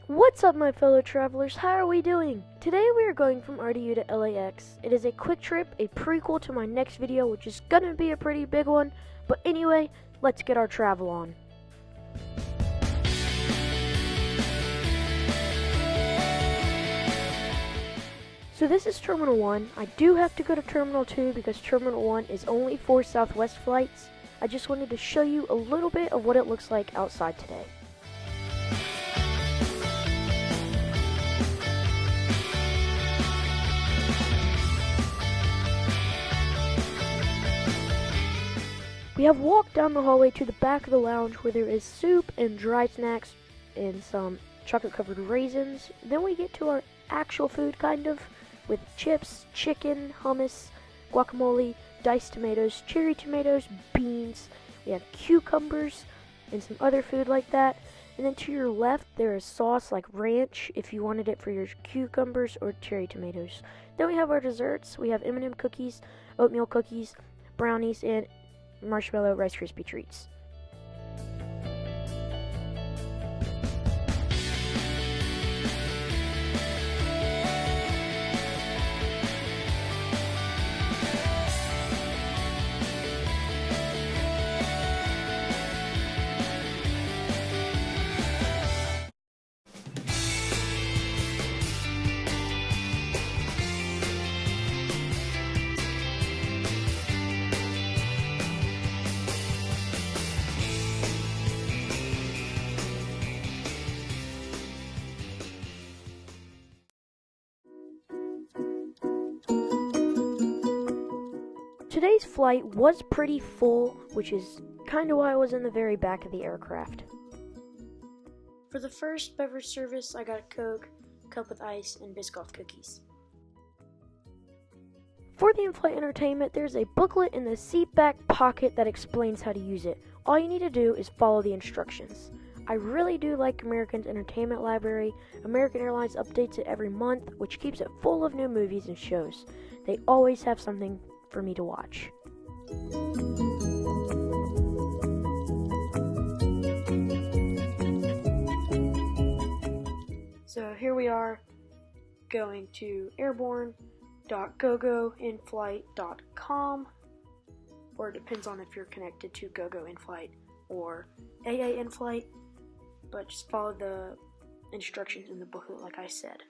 What's up, my fellow travelers? How are we doing? Today we are going from RDU to LAX. It is a quick trip, a prequel to my next video, which is gonna be a pretty big one. But anyway, let's get our travel on. So this is Terminal 1. I do have to go to Terminal 2 because Terminal 1 is only for Southwest flights. I just wanted to show you a little bit of what it looks like outside today. We have walked down the hallway to the back of the lounge where there is soup and dry snacks and some chocolate covered raisins. Then we get to our actual food, kind of, with chips, chicken, hummus, guacamole, diced tomatoes, cherry tomatoes, beans. We have cucumbers and some other food like that. And then to your left there is sauce like ranch if you wanted it for your cucumbers or cherry tomatoes. Then we have our desserts. We have M&M cookies, oatmeal cookies, brownies, and marshmallow Rice Krispie treats. Today's flight was pretty full, which is kind of why I was in the very back of the aircraft. For the first beverage service, I got a Coke, cup with ice, and Biscoff cookies. For the in-flight entertainment, there's a booklet in the seat back pocket that explains how to use it. All you need to do is follow the instructions. I really do like American's entertainment library. American Airlines updates it every month, which keeps it full of new movies and shows. They always have something for me to watch. So here we are going to airborne.gogoinflight.com, or it depends on if you're connected to GoGo Inflight or AA Inflight, but just follow the instructions in the booklet like I said.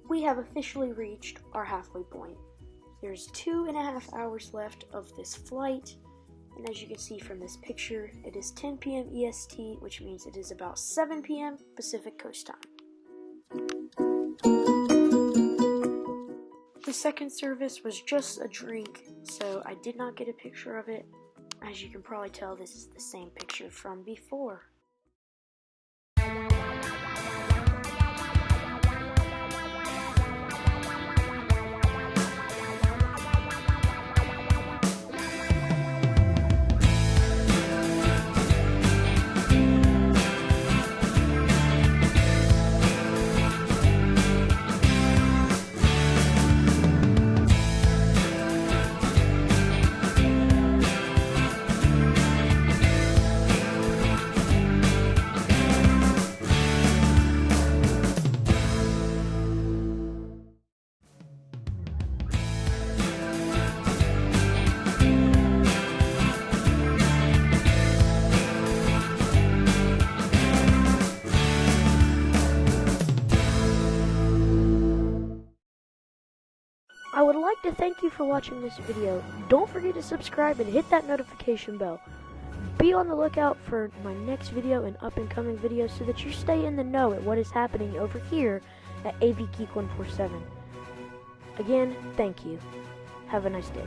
We have officially reached our halfway point. There's 2.5 hours left of this flight, and as you can see from this picture, it is 10 p.m. EST, which means it is about 7 p.m. Pacific Coast Time. The second service was just a drink, so I did not get a picture of it. As you can probably tell, this is the same picture from before. I would like to thank you for watching this video. Don't forget to subscribe and hit that notification bell. be on the lookout for my next video and up and coming videos so that you stay in the know at what is happening over here at AV Geek 147. Again, thank you. Have a nice day.